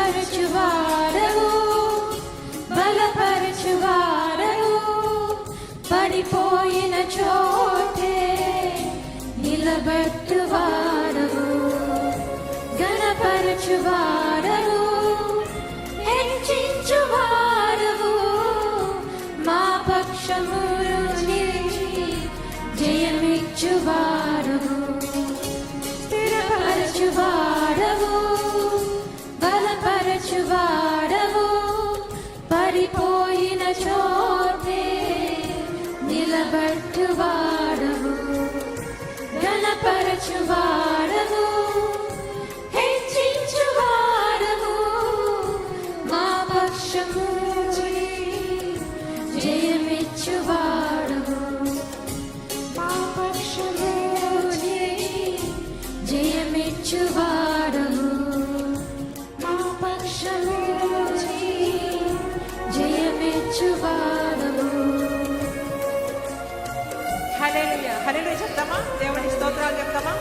స్థిరపరచువాడవు, బలపరచువాడవు, పడిపోయిన చోటే నిలబెట్టువాడవు, గణపరచువాడవు, హెచ్చించువాడవు, మా పక్షము నిలిచి జయమిచ్చువాడవు, స్థిరపరచువాడవు, బలపరచువాడవు, పడిపోయిన చోటే నిలబెట్టువాడవు, గణపరచువాడవు, హెచ్చించువాడవు, మా పక్షము జయమిచ్చువాడవు, మా పక్షము జయమిచ్చువాడవు, మా పక్షము జయమిచ్చువాడవు. హల్లెలూయా, హల్లెలూయా చెప్తామా? దేవునికి స్తోత్రాలు చెప్తామా?